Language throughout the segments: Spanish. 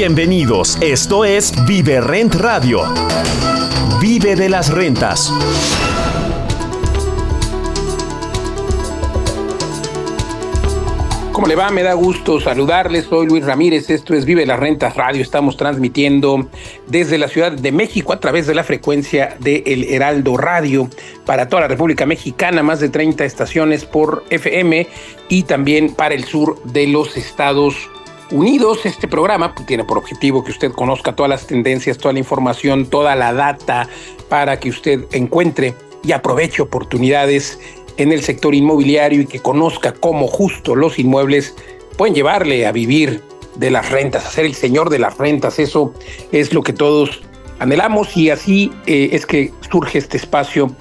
Bienvenidos, esto es Vive Rent Radio. Vive de las rentas. ¿Cómo le va? Me da gusto saludarles. Soy Luis Ramírez. Esto es Vive las Rentas Radio. Estamos transmitiendo desde la Ciudad de México a través de la frecuencia de El Heraldo Radio para toda la República Mexicana, más de 30 estaciones por FM y también para el sur de los Estados Unidos. Este programa tiene por objetivo que usted conozca todas las tendencias, toda la información, toda la data para que usted encuentre y aproveche oportunidades en el sector inmobiliario y que conozca cómo justo los inmuebles pueden llevarle a vivir de las rentas, a ser el señor de las rentas. Eso es lo que todos anhelamos y así es que surge este espacio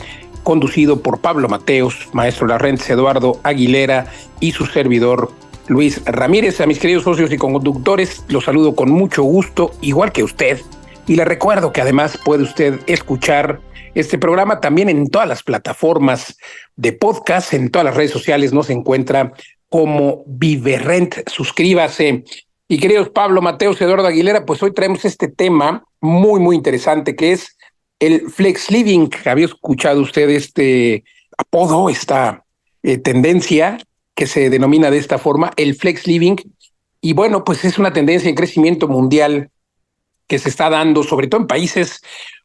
conducido por Pablo Mateos, maestro de las rentas, Eduardo Aguilera y su servidor Luis Ramírez. A mis queridos socios y conductores, los saludo con mucho gusto, igual que usted, y le recuerdo que además puede usted escuchar este programa también en todas las plataformas de podcast, en todas las redes sociales nos encuentra como ViveRent. Suscríbase. Y queridos Pablo Mateos, Eduardo Aguilera, pues hoy traemos este tema muy interesante que es el Flex Living. ¿Había escuchado usted este apodo, esta tendencia que se denomina de esta forma, el Flex Living? Y bueno, pues es una tendencia de crecimiento mundial que se está dando, sobre todo en países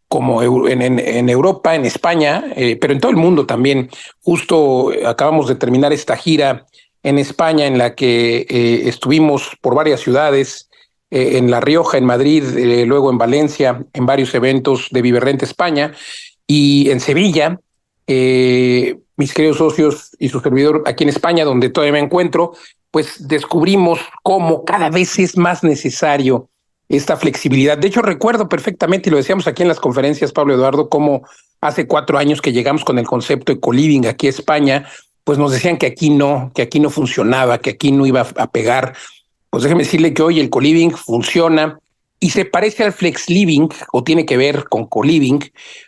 como en Europa, en España, pero en todo el mundo también. Justo acabamos de terminar esta gira en España en la que estuvimos por varias ciudades, en La Rioja, en Madrid, luego en Valencia, en varios eventos de ViveRent España, y en Sevilla, mis queridos socios y su servidor aquí en España, donde todavía me encuentro, pues descubrimos cómo cada vez es más necesario esta flexibilidad. De hecho, recuerdo perfectamente, y lo decíamos aquí en las conferencias, Pablo, Eduardo, como hace 4 años que llegamos con el concepto de co-living aquí a España, pues nos decían que aquí no funcionaba, que aquí no iba a pegar. Pues déjeme decirle que hoy el co-living funciona y se parece al flex living, o tiene que ver con co-living,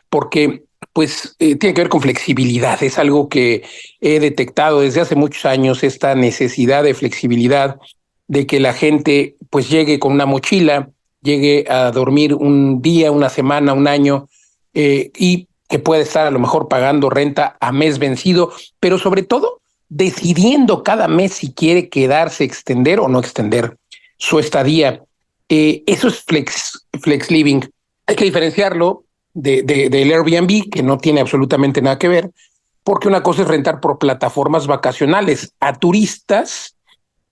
porque pues tiene que ver con flexibilidad. Es algo que he detectado desde hace muchos años, esta necesidad de flexibilidad, de que la gente pues llegue con una mochila, llegue a dormir un día, una semana, un año, y que puede estar a lo mejor pagando renta a mes vencido, pero sobre todo decidiendo cada mes si quiere quedarse, extender o no extender su estadía. Eso es flex living. Hay que diferenciarlo del Airbnb, que no tiene absolutamente nada que ver, porque una cosa es rentar por plataformas vacacionales a turistas,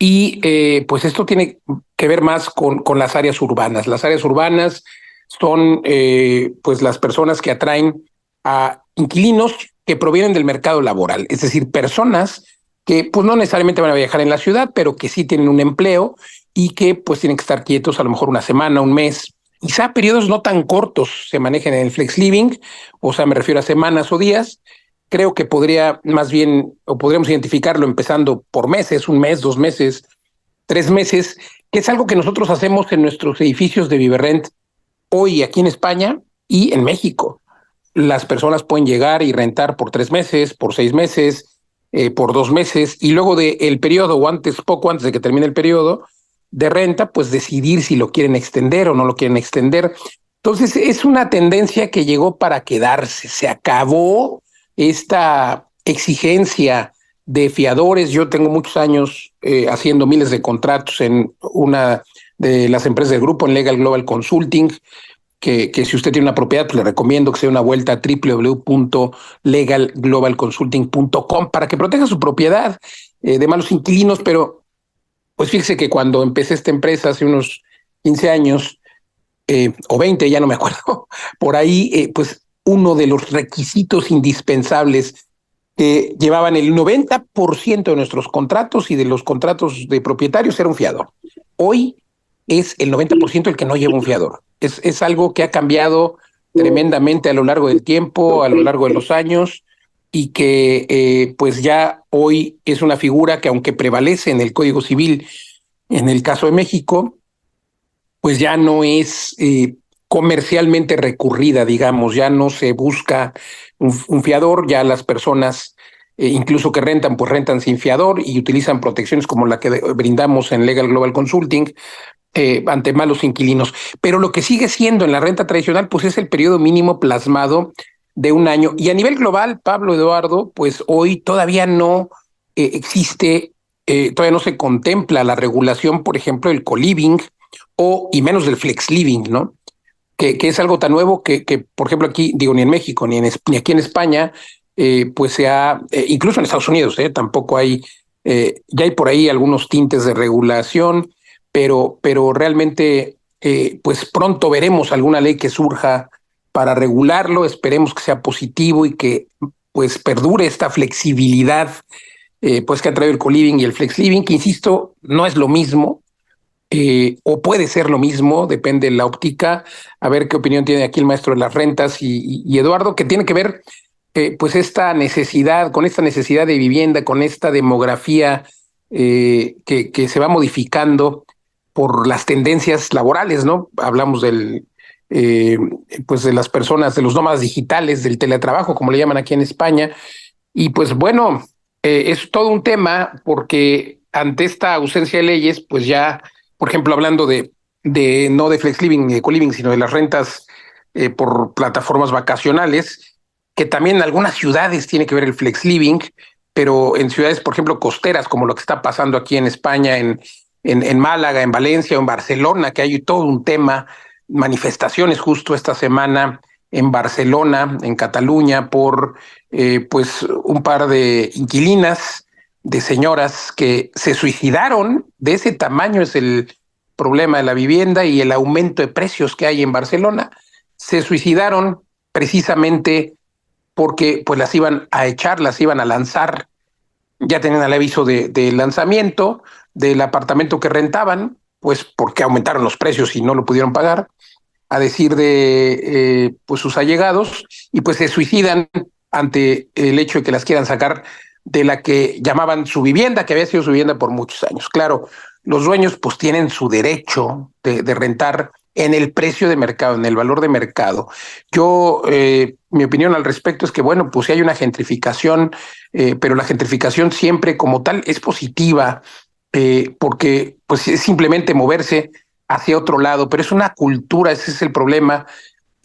y pues esto tiene que ver más con las áreas urbanas. Las áreas urbanas son pues las personas que atraen a inquilinos que provienen del mercado laboral, es decir, personas que pues no necesariamente van a viajar en la ciudad, pero que sí tienen un empleo y que pues tienen que estar quietos a lo mejor una semana, un mes, quizá periodos no tan cortos se manejen en el flex living, o sea, me refiero a semanas o días. Creo que podría más bien, o podríamos identificarlo empezando por meses, 1 mes, 2 meses, 3 meses, que es algo que nosotros hacemos en nuestros edificios de ViveRent hoy aquí en España y en México. Las personas pueden llegar y rentar por 3 meses, por 6 meses, por 2 meses, y luego del periodo, o poco antes de que termine el periodo de renta, pues decidir si lo quieren extender o no lo quieren extender. Entonces es una tendencia que llegó para quedarse. Se acabó esta exigencia de fiadores. Yo tengo muchos años haciendo miles de contratos en una de las empresas del grupo, en Legal Global Consulting, que si usted tiene una propiedad, pues le recomiendo que se dé una vuelta a www.legalglobalconsulting.com para que proteja su propiedad de malos inquilinos. Pero pues fíjese que cuando empecé esta empresa hace unos 15 años, o 20, ya no me acuerdo, por ahí, pues uno de los requisitos indispensables que llevaban el 90% de nuestros contratos y de los contratos de propietarios era un fiador. Hoy es el 90% el que no lleva un fiador. Es algo que ha cambiado tremendamente a lo largo del tiempo, a lo largo de los años, y que pues ya hoy es una figura que, aunque prevalece en el Código Civil, en el caso de México, pues ya no es comercialmente recurrida, digamos. Ya no se busca un fiador, ya las personas incluso que rentan, pues rentan sin fiador y utilizan protecciones como la que brindamos en Legal Global Consulting, ante malos inquilinos. Pero lo que sigue siendo en la renta tradicional, pues es el periodo mínimo plasmado de un año. Y a nivel global, Pablo, Eduardo, pues hoy todavía no existe, todavía no se contempla la regulación, por ejemplo, del co-living y menos del flex living, ¿no? Que es algo tan nuevo que, por ejemplo, aquí, digo, ni en México, ni aquí en España, pues se ha, incluso en Estados Unidos, tampoco hay, ya hay por ahí algunos tintes de regulación, pero realmente, pues pronto veremos alguna ley que surja para regularlo. Esperemos que sea positivo y que pues perdure esta flexibilidad, pues que ha traído el co-living y el flex living, que insisto, no es lo mismo. O puede ser lo mismo, depende de la óptica. A ver qué opinión tiene aquí el maestro de las rentas y Eduardo, que tiene que ver pues esta necesidad de vivienda, con esta demografía que se va modificando por las tendencias laborales, ¿no? Hablamos pues de las personas, de los nómadas digitales, del teletrabajo, como le llaman aquí en España. Y pues bueno, es todo un tema, porque ante esta ausencia de leyes, pues ya, por ejemplo, hablando de no de flex living ni de co-living, sino de las rentas por plataformas vacacionales, que también en algunas ciudades tiene que ver el flex living, pero en ciudades, por ejemplo, costeras, como lo que está pasando aquí en España, en Málaga, en Valencia o en Barcelona, que hay todo un tema, manifestaciones justo esta semana en Barcelona, en Cataluña, por pues un par de inquilinas, de señoras que se suicidaron. De ese tamaño es el problema de la vivienda y el aumento de precios que hay en Barcelona. Se suicidaron precisamente porque pues las iban a echar, las iban a lanzar. Ya tenían el aviso de lanzamiento del apartamento que rentaban, pues porque aumentaron los precios y no lo pudieron pagar, a decir de pues sus allegados, y pues se suicidan ante el hecho de que las quieran sacar de la que llamaban su vivienda, que había sido su vivienda por muchos años. Claro, los dueños pues tienen su derecho de rentar en el precio de mercado, en el valor de mercado. Yo, mi opinión al respecto es que, bueno, pues sí hay una gentrificación, pero la gentrificación siempre como tal es positiva, porque pues es simplemente moverse hacia otro lado, pero es una cultura. Ese es el problema,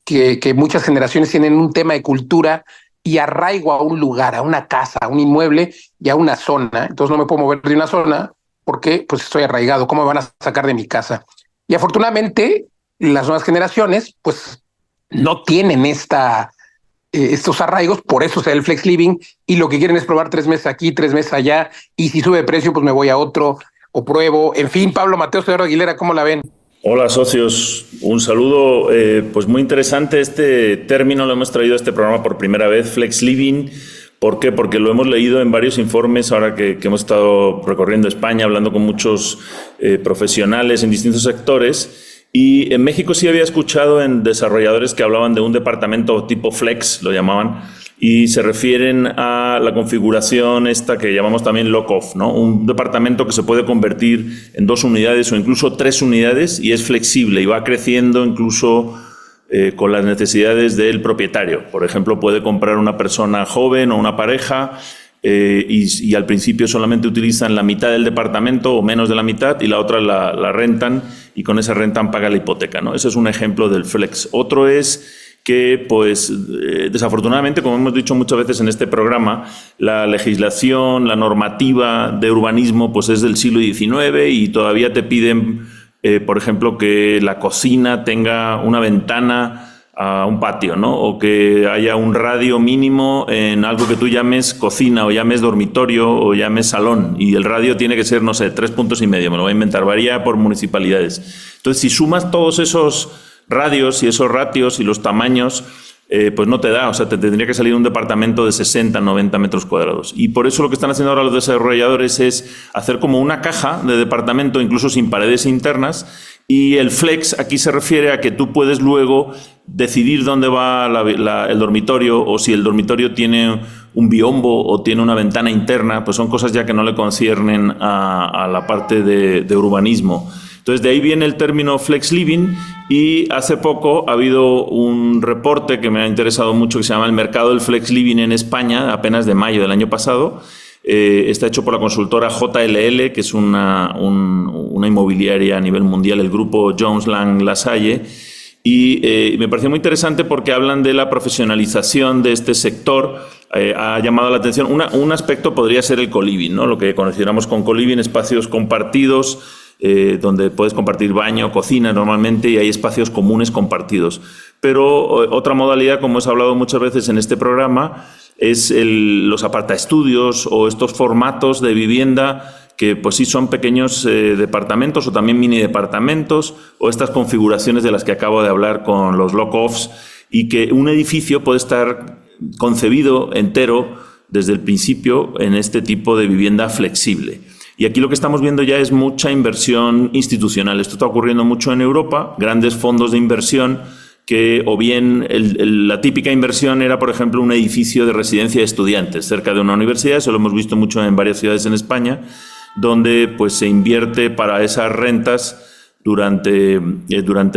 que muchas generaciones tienen un tema de cultura y arraigo a un lugar, a una casa, a un inmueble y a una zona. Entonces no me puedo mover de una zona porque pues estoy arraigado. ¿Cómo me van a sacar de mi casa? Y afortunadamente las nuevas generaciones pues no tienen estos arraigos, por eso se da el flex living, y lo que quieren es probar 3 meses aquí, 3 meses allá, y si sube de precio pues me voy a otro o pruebo. En fin, Pablo Mateos, Eduardo Aguilera, ¿cómo la ven? Hola socios, un saludo. Pues muy interesante este término, lo hemos traído a este programa por primera vez, flex living. ¿Por qué? Porque lo hemos leído en varios informes ahora que hemos estado recorriendo España, hablando con muchos profesionales en distintos sectores. Y en México sí había escuchado en desarrolladores que hablaban de un departamento tipo flex, lo llamaban, y se refieren a la configuración esta que llamamos también lock-off, ¿no? Un departamento que se puede convertir en 2 unidades o incluso 3 unidades y es flexible y va creciendo incluso con las necesidades del propietario. Por ejemplo, puede comprar una persona joven o una pareja y al principio solamente utilizan la mitad del departamento o menos de la mitad y la otra la rentan, y con esa renta pagan la hipoteca, ¿no? Ese es un ejemplo del flex. Otro es que, pues, desafortunadamente, como hemos dicho muchas veces en este programa, la legislación, la normativa de urbanismo, pues es del siglo XIX y todavía te piden, por ejemplo, que la cocina tenga una ventana a un patio, ¿no? O que haya un radio mínimo en algo que tú llames cocina o llames dormitorio o llames salón, y el radio tiene que ser, no sé, 3,5 puntos, me lo voy a inventar, varía por municipalidades. Entonces, si sumas todos esos radios y esos ratios y los tamaños, pues no te da, o sea, te tendría que salir un departamento de 60, 90 metros cuadrados. Y por eso lo que están haciendo ahora los desarrolladores es hacer como una caja de departamento, incluso sin paredes internas, y el flex aquí se refiere a que tú puedes luego decidir dónde va el dormitorio, o si el dormitorio tiene un biombo o tiene una ventana interna, pues son cosas ya que no le conciernen a la parte de urbanismo. Entonces, de ahí viene el término flex living, y hace poco ha habido un reporte que me ha interesado mucho que se llama El mercado del flex living en España, apenas de mayo del año pasado, Está hecho por la consultora JLL, que es una inmobiliaria a nivel mundial, el grupo Jones Lang LaSalle. Y me pareció muy interesante porque hablan de la profesionalización de este sector. Ha llamado la atención. Un aspecto podría ser el co-living, ¿no? Lo que consideramos con co-living, espacios compartidos, donde puedes compartir baño, cocina normalmente, y hay espacios comunes compartidos. Pero otra modalidad, como hemos hablado muchas veces en este programa, es los apartaestudios o estos formatos de vivienda que pues sí son pequeños departamentos o también mini departamentos, o estas configuraciones de las que acabo de hablar con los lock-offs, y que un edificio puede estar concebido entero desde el principio en este tipo de vivienda flexible. Y aquí lo que estamos viendo ya es mucha inversión institucional. Esto está ocurriendo mucho en Europa, grandes fondos de inversión que o bien la típica inversión era, por ejemplo, un edificio de residencia de estudiantes cerca de una universidad. Eso lo hemos visto mucho en varias ciudades en España, donde pues se invierte para esas rentas durante,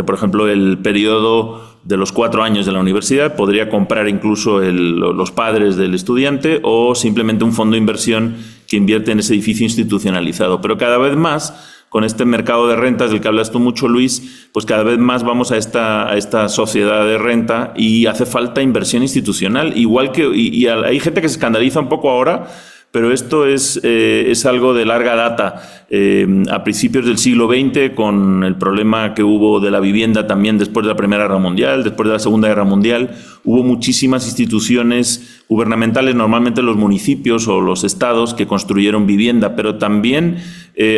por ejemplo, el periodo de los 4 años de la universidad. Podría comprar incluso los padres del estudiante, o simplemente un fondo de inversión que invierte en ese edificio institucionalizado. Pero cada vez más, con este mercado de rentas del que hablas tú mucho, Luis, pues cada vez más vamos a esta sociedad de renta, y hace falta inversión institucional. Igual que hay gente que se escandaliza un poco ahora, pero esto es algo de larga data. A principios del siglo XX, con el problema que hubo de la vivienda también después de la Primera Guerra Mundial, después de la Segunda Guerra Mundial, hubo muchísimas instituciones gubernamentales, normalmente los municipios o los estados, que construyeron vivienda, pero también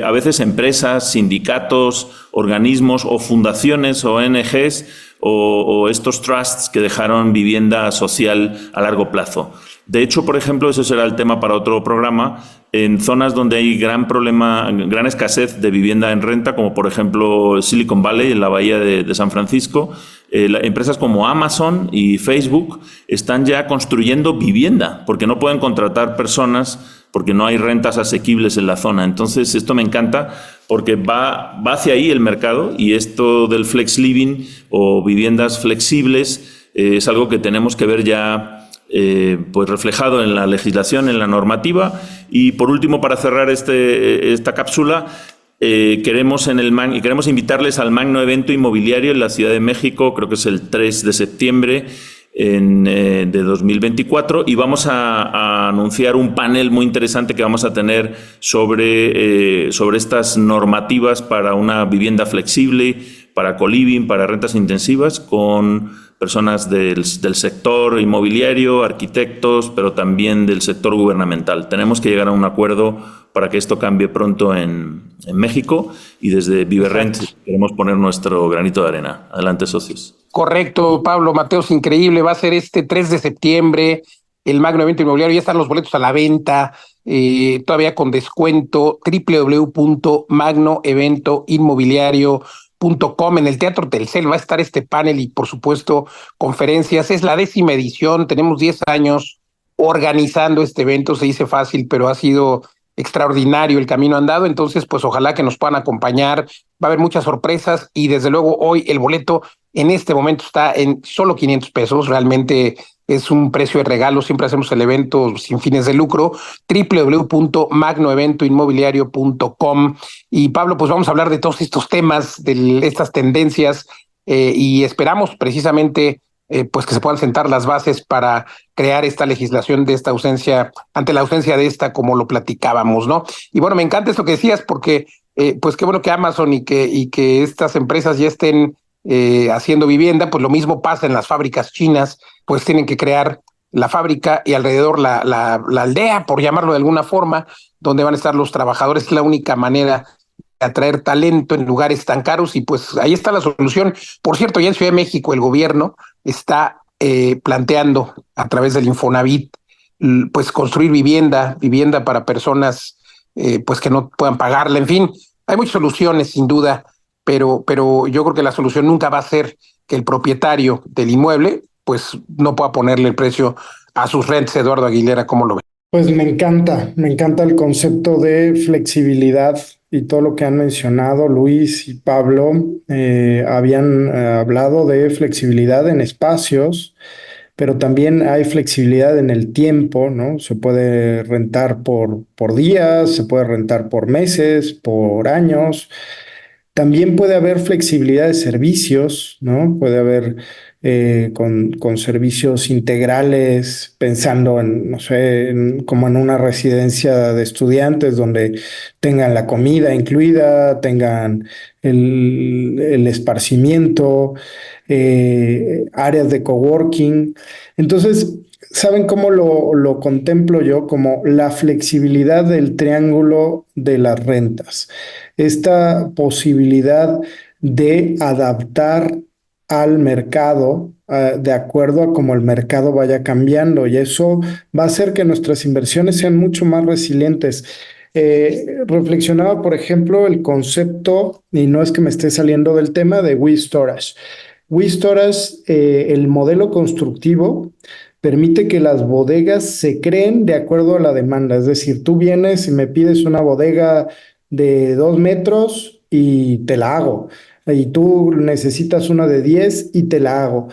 a veces empresas, sindicatos, organismos o fundaciones, ONGs o estos trusts que dejaron vivienda social a largo plazo. De hecho, por ejemplo, eso será el tema para otro programa, en zonas donde hay gran escasez de vivienda en renta, como por ejemplo Silicon Valley, en la bahía de San Francisco, empresas como Amazon y Facebook están ya construyendo vivienda, porque no pueden contratar personas, porque no hay rentas asequibles en la zona. Entonces, esto me encanta porque va hacia ahí el mercado, y esto del flex living o viviendas flexibles es algo que tenemos que ver ya pues reflejado en la legislación, en la normativa. Y por último, para cerrar esta cápsula, queremos invitarles al magno evento inmobiliario en la Ciudad de México. Creo que es el 3 de septiembre de 2024, y vamos a anunciar un panel muy interesante que vamos a tener sobre estas normativas para una vivienda flexible, para co-living, para rentas intensivas, con personas del sector inmobiliario, arquitectos, pero también del sector gubernamental. Tenemos que llegar a un acuerdo para que esto cambie pronto en México, y desde ViveRent queremos poner nuestro granito de arena. Adelante, socios. Correcto, Pablo Mateos, increíble. Va a ser este 3 de septiembre el magno evento inmobiliario. Ya están los boletos a la venta, todavía con descuento. www.magnoeventoinmobiliario.com. En el Teatro Telcel va a estar este panel y, por supuesto, conferencias. Es la 10ª edición. Tenemos 10 años organizando este evento. Se dice fácil, pero ha sido extraordinario el camino andado. Entonces, pues ojalá que nos puedan acompañar. Va a haber muchas sorpresas, y desde luego hoy el boleto en este momento está en solo 500 pesos. Realmente es un precio de regalo. Siempre hacemos el evento sin fines de lucro. www.magnoeventoinmobiliario.com. Y Pablo, pues vamos a hablar de todos estos temas, de estas tendencias, y esperamos precisamente pues que se puedan sentar las bases para crear esta legislación de esta ausencia, ante la ausencia de esta, como lo platicábamos, ¿no? Y bueno, me encanta esto que decías, porque pues qué bueno que Amazon y que estas empresas ya estén haciendo vivienda. Pues lo mismo pasa en las fábricas chinas, pues tienen que crear la fábrica y alrededor la aldea, por llamarlo de alguna forma, donde van a estar los trabajadores. Es la única manera de atraer talento en lugares tan caros, y pues ahí está la solución. Por cierto, ya en Ciudad de México el gobierno está planteando a través del Infonavit pues construir vivienda para personas pues que no puedan pagarla. En fin, hay muchas soluciones sin duda, pero yo creo que la solución nunca va a ser que el propietario del inmueble pues no pueda ponerle el precio a sus rentas. Eduardo Aguilera, ¿cómo lo ve? Pues me encanta el concepto de flexibilidad y todo lo que han mencionado Luis y Pablo. Habían hablado de flexibilidad en espacios, pero también hay flexibilidad en el tiempo, ¿no? Se puede rentar por días, se puede rentar por meses, por años. También puede haber flexibilidad de servicios, ¿no? Puede haber con servicios integrales, pensando en, no sé, como en una residencia de estudiantes donde tengan la comida incluida, tengan el esparcimiento, áreas de coworking. Entonces, ¿saben cómo lo contemplo yo? Como la flexibilidad del triángulo de las rentas, esta posibilidad de adaptar al mercado de acuerdo a cómo el mercado vaya cambiando, y eso va a hacer que nuestras inversiones sean mucho más resilientes. Reflexionaba, por ejemplo, el concepto, y no es que me esté saliendo del tema, de WeStorage. WeStorage, el modelo constructivo, permite que las bodegas se creen de acuerdo a la demanda. Es decir, tú vienes y me pides una bodega de 2 metros y te la hago. Y tú necesitas una de 10 y te la hago.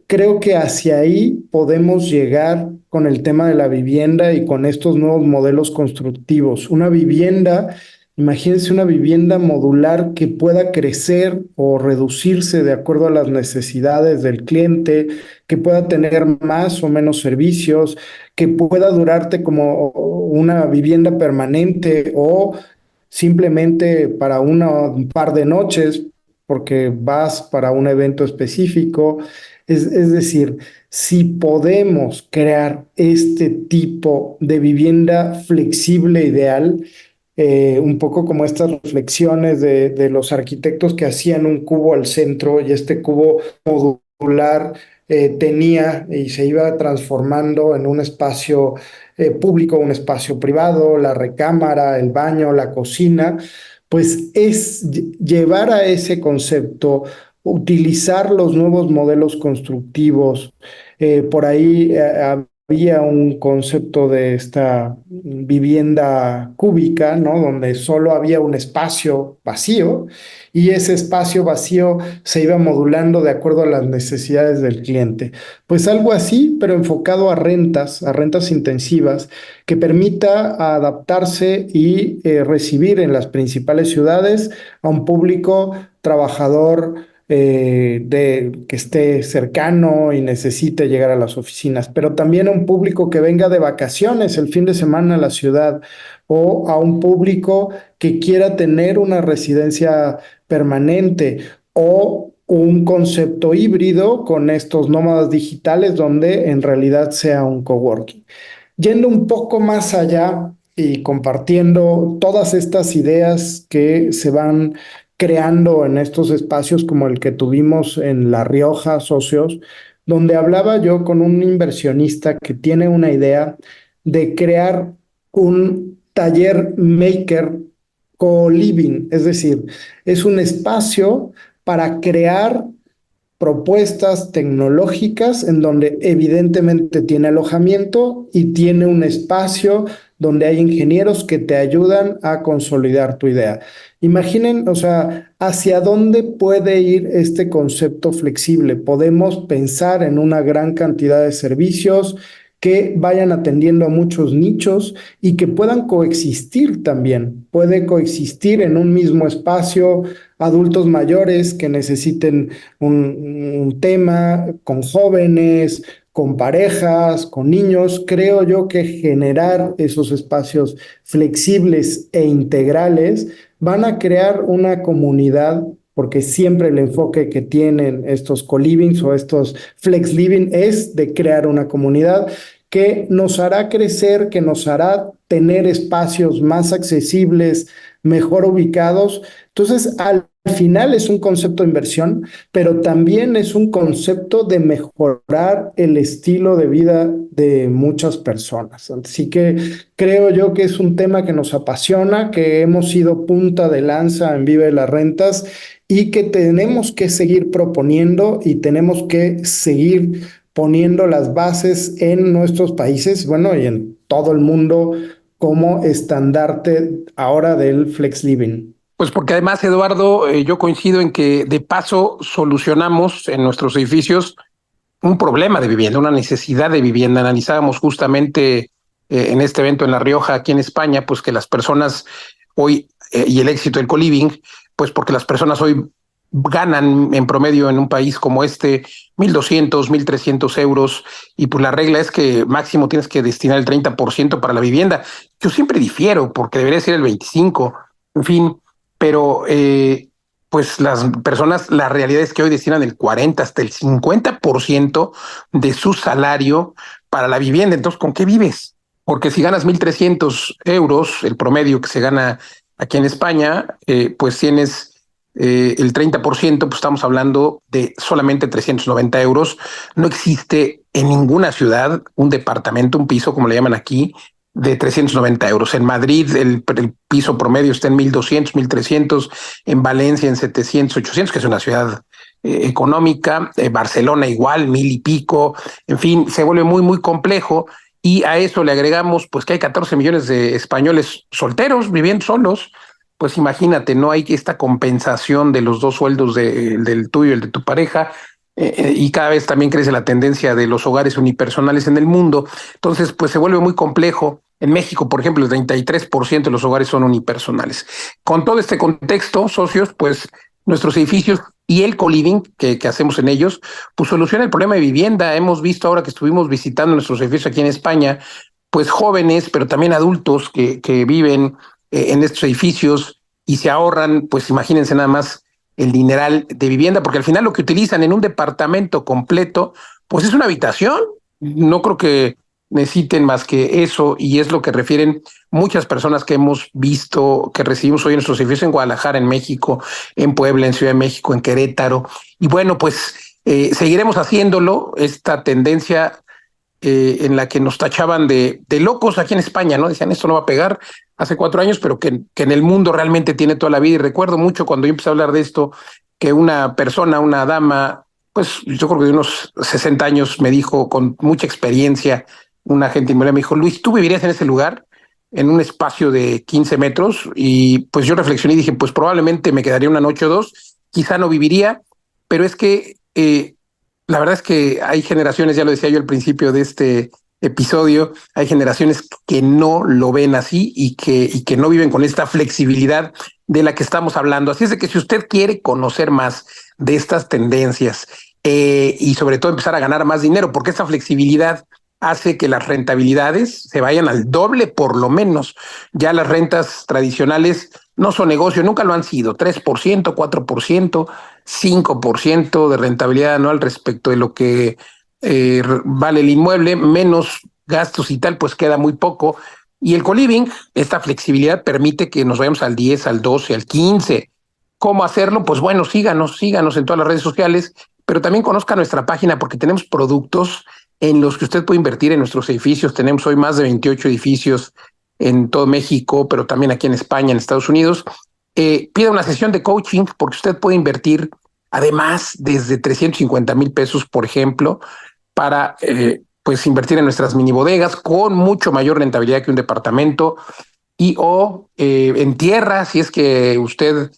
Creo que hacia ahí podemos llegar con el tema de la vivienda y con estos nuevos modelos constructivos. Una vivienda, imagínense una vivienda modular que pueda crecer o reducirse de acuerdo a las necesidades del cliente, que pueda tener más o menos servicios, que pueda durarte como una vivienda permanente o simplemente para un par de noches, porque vas para un evento específico. Es decir, si podemos crear este tipo de vivienda flexible ideal, un poco como estas reflexiones de los arquitectos que hacían un cubo al centro y este cubo modular tenía y se iba transformando en un espacio público, un espacio privado, la recámara, el baño, la cocina, pues es llevar a ese concepto, utilizar los nuevos modelos constructivos. Por ahí había un concepto de esta vivienda cúbica, ¿no? Donde solo había un espacio vacío y ese espacio vacío se iba modulando de acuerdo a las necesidades del cliente. Pues algo así, pero enfocado a rentas intensivas, que permita adaptarse y recibir en las principales ciudades a un público trabajador que esté cercano y necesite llegar a las oficinas, pero también a un público que venga de vacaciones el fin de semana a la ciudad, o a un público que quiera tener una residencia permanente, o un concepto híbrido con estos nómadas digitales donde en realidad sea un coworking. Yendo un poco más allá y compartiendo todas estas ideas que se van creando en estos espacios como el que tuvimos en La Rioja, socios, donde hablaba yo con un inversionista que tiene una idea de crear un taller maker co-living, es decir, es un espacio para crear propuestas tecnológicas en donde evidentemente tiene alojamiento y tiene un espacio donde hay ingenieros que te ayudan a consolidar tu idea. Imaginen, o sea, hacia dónde puede ir este concepto flexible. Podemos pensar en una gran cantidad de servicios que vayan atendiendo a muchos nichos y que puedan coexistir también. Puede coexistir en un mismo espacio adultos mayores que necesiten un tema con jóvenes, con parejas, con niños. Creo yo que generar esos espacios flexibles e integrales van a crear una comunidad, porque siempre el enfoque que tienen estos co-livings o estos flex living es de crear una comunidad que nos hará crecer, que nos hará tener espacios más accesibles, mejor ubicados. Entonces, al final es un concepto de inversión, pero también es un concepto de mejorar el estilo de vida de muchas personas. Así que creo yo que es un tema que nos apasiona, que hemos sido punta de lanza en Vive las Rentas y que tenemos que seguir proponiendo y tenemos que seguir poniendo las bases en nuestros países, bueno, y en todo el mundo como estandarte ahora del flex living. Pues porque además, Eduardo, yo coincido en que de paso solucionamos en nuestros edificios un problema de vivienda, una necesidad de vivienda. Analizábamos justamente en este evento en La Rioja, aquí en España, pues que las personas hoy, y el éxito del co-living, pues porque las personas hoy ganan en promedio en un país como este 1.200, 1.300 euros, y pues la regla es que máximo tienes que destinar el 30% para la vivienda. Yo siempre difiero porque debería ser el 25%, en fin, pero pues las personas, la realidad es que hoy destinan el 40 hasta el 50% de su salario para la vivienda. Entonces, ¿con qué vives? Porque si ganas 1.300 euros, el promedio que se gana aquí en España, pues tienes el 30%, pues estamos hablando de solamente 390 euros. No existe en ninguna ciudad un departamento, un piso, como le llaman aquí, de 390 euros. En Madrid el piso promedio está en 1.200, 1.300, en Valencia en 700, 800, que es una ciudad económica, Barcelona igual, 1.000 y pico, en fin, se vuelve muy, muy complejo. Y a eso le agregamos pues que hay 14 millones de españoles solteros viviendo solos. Pues imagínate, no hay esta compensación de los dos sueldos del tuyo y el de tu pareja, y cada vez también crece la tendencia de los hogares unipersonales en el mundo. Entonces, pues se vuelve muy complejo. En México, por ejemplo, el 33% de los hogares son unipersonales. Con todo este contexto, socios, pues nuestros edificios y el co-living que hacemos en ellos, pues soluciona el problema de vivienda. Hemos visto ahora que estuvimos visitando nuestros edificios aquí en España, pues jóvenes, pero también adultos que viven en estos edificios y se ahorran, pues imagínense nada más el dineral de vivienda, porque al final lo que utilizan en un departamento completo, pues es una habitación. No creo que necesiten más que eso, y es lo que refieren muchas personas que hemos visto, que recibimos hoy en nuestros edificios en Guadalajara, en México, en Puebla, en Ciudad de México, en Querétaro. Y bueno, pues seguiremos haciéndolo. Esta tendencia en la que nos tachaban de locos aquí en España, ¿no? Decían, esto no va a pegar, hace 4 años, pero que en el mundo realmente tiene toda la vida. Y recuerdo mucho cuando yo empecé a hablar de esto, que una persona, una dama, pues yo creo que de unos 60 años, me dijo, con mucha experiencia, una agente inmobiliaria, me dijo, Luis, ¿tú vivirías en ese lugar, en un espacio de 15 metros? Y pues yo reflexioné y dije, pues probablemente me quedaría una noche o dos, quizá no viviría, pero es que la verdad es que hay generaciones, ya lo decía yo al principio de este episodio, hay generaciones que no lo ven así y que no viven con esta flexibilidad de la que estamos hablando. Así es de que si usted quiere conocer más de estas tendencias y sobre todo empezar a ganar más dinero, porque esta flexibilidad hace que las rentabilidades se vayan al doble por lo menos. Ya las rentas tradicionales no son negocio, nunca lo han sido. 3%, 4%, 5% de rentabilidad anual respecto de lo que vale el inmueble, menos gastos y tal, pues queda muy poco. Y el co-living, esta flexibilidad permite que nos vayamos al 10, al 12, al 15. ¿Cómo hacerlo? Pues bueno, síganos en todas las redes sociales, pero también conozca nuestra página porque tenemos productos en los que usted puede invertir en nuestros edificios. Tenemos hoy más de 28 edificios en todo México, pero también aquí en España, en Estados Unidos. Pida una sesión de coaching porque usted puede invertir además desde 350,000 pesos, por ejemplo, para pues invertir en nuestras mini bodegas con mucho mayor rentabilidad que un departamento, y o en tierra, si es que usted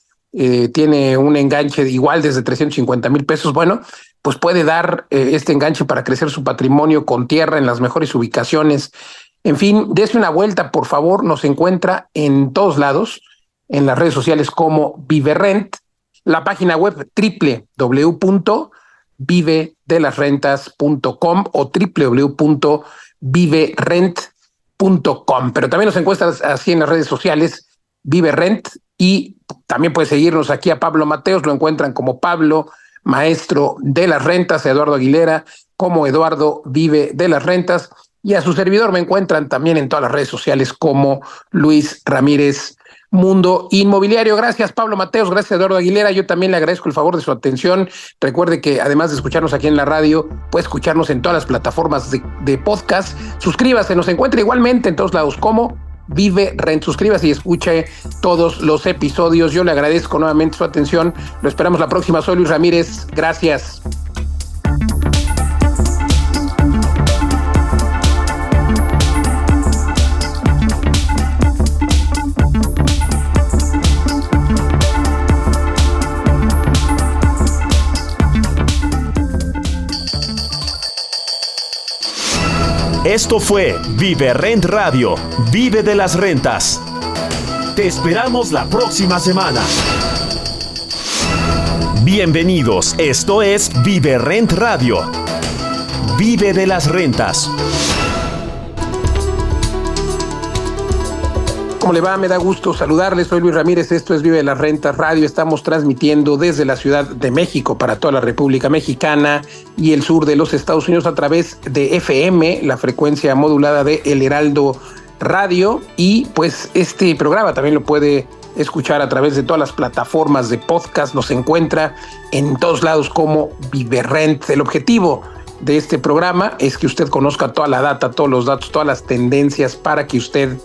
tiene un enganche igual desde 350,000 pesos, bueno, pues puede dar este enganche para crecer su patrimonio con tierra en las mejores ubicaciones. En fin, dése una vuelta, por favor. Nos encuentra en todos lados, en las redes sociales como ViveRent, la página web www.vivedelasrentas.com o www.viverent.com. Pero también nos encuentras así en las redes sociales, ViveRent, y también puede seguirnos aquí a Pablo Mateos, lo encuentran como Pablo Maestro de las Rentas, a Eduardo Aguilera como Eduardo Vive de las Rentas, y a su servidor me encuentran también en todas las redes sociales como Luis Ramírez Mundo Inmobiliario. Gracias, Pablo Mateos, gracias, Eduardo Aguilera. Yo también le agradezco el favor de su atención. Recuerde que además de escucharnos aquí en la radio, puede escucharnos en todas las plataformas de podcast. Suscríbase, nos encuentra igualmente en todos lados como ViveRent. Suscríbase y escuche todos los episodios. Yo le agradezco nuevamente su atención. Lo esperamos la próxima. Soy Luis Ramírez. Gracias. Esto fue Vive Rent Radio. Vive de las rentas. Te esperamos la próxima semana. Bienvenidos, esto es Vive Rent Radio. Vive de las rentas. ¿Cómo le va? Me da gusto saludarles. Soy Luis Ramírez. Esto es Vive de las Rentas Radio. Estamos transmitiendo desde la Ciudad de México para toda la República Mexicana y el sur de los Estados Unidos a través de FM, la frecuencia modulada de El Heraldo Radio. Y pues este programa también lo puede escuchar a través de todas las plataformas de podcast. Nos encuentra en todos lados como Vive Rent. El objetivo de este programa es que usted conozca toda la data, todos los datos, todas las tendencias para que usted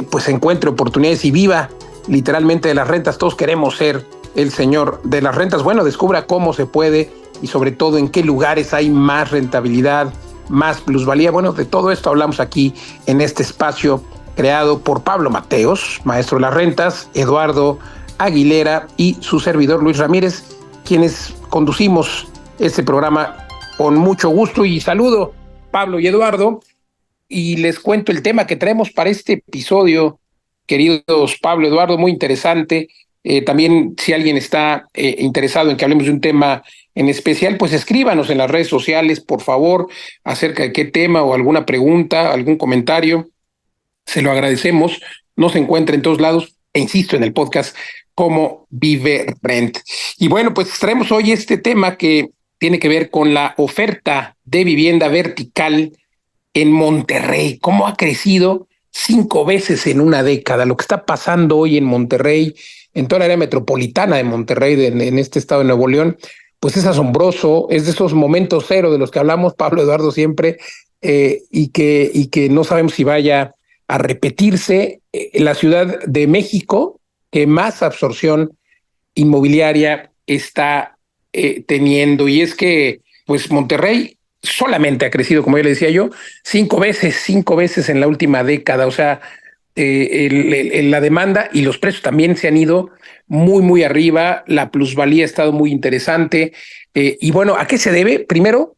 pues encuentre oportunidades y viva literalmente de las rentas. Todos queremos ser el señor de las rentas. Bueno, descubra cómo se puede y sobre todo en qué lugares hay más rentabilidad, más plusvalía. Bueno, de todo esto hablamos aquí en este espacio creado por Pablo Mateos, maestro de las rentas, Eduardo Aguilera y su servidor Luis Ramírez, quienes conducimos este programa con mucho gusto. Y saludo Pablo y Eduardo y les cuento el tema que traemos para este episodio, queridos Pablo, Eduardo, muy interesante. También si alguien está interesado en que hablemos de un tema en especial, pues escríbanos en las redes sociales, por favor, acerca de qué tema o alguna pregunta, algún comentario. Se lo agradecemos. Nos encuentra en todos lados, e insisto, en el podcast como Vive Rent. Y bueno, pues traemos hoy este tema que tiene que ver con la oferta de vivienda vertical en Monterrey. ¿Cómo ha crecido 5 veces en una década? Lo que está pasando hoy en Monterrey, en toda la área metropolitana de Monterrey, en este estado de Nuevo León, pues es asombroso. Es de esos momentos cero de los que hablamos, Pablo, Eduardo, siempre, y que no sabemos si vaya a repetirse. La Ciudad de México, que más absorción inmobiliaria está teniendo, y es que pues Monterrey solamente ha crecido, como ya le decía yo, 5 veces en la última década. O sea, la demanda y los precios también se han ido muy, muy arriba. La plusvalía ha estado muy interesante. Y bueno, ¿a qué se debe? Primero,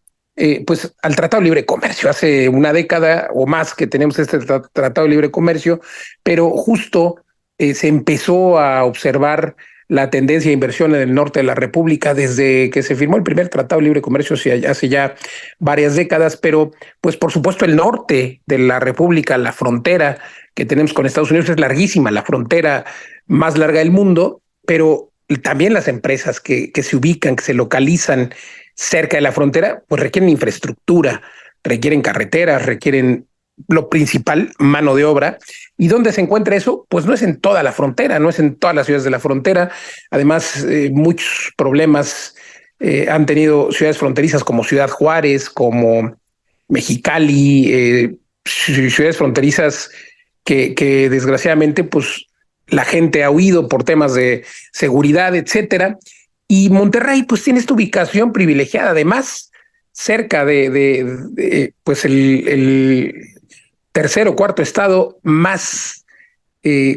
pues al Tratado de Libre Comercio. Hace una década o más que tenemos este Tratado de Libre Comercio, pero justo se empezó a observar la tendencia de inversión en el norte de la República desde que se firmó el primer Tratado de Libre Comercio hace ya varias décadas. Pero pues por supuesto el norte de la República, la frontera que tenemos con Estados Unidos es larguísima, la frontera más larga del mundo, pero también las empresas que se ubican, que se localizan cerca de la frontera, pues requieren infraestructura, requieren carreteras, requieren lo principal, mano de obra. ¿Y dónde se encuentra eso? Pues no es en toda la frontera, no es en todas las ciudades de la frontera. Además, muchos problemas han tenido ciudades fronterizas como Ciudad Juárez, como Mexicali, ciudades fronterizas que desgraciadamente pues la gente ha huido por temas de seguridad, etcétera. Y Monterrey pues tiene esta ubicación privilegiada, además cerca de pues el tercer o cuarto estado más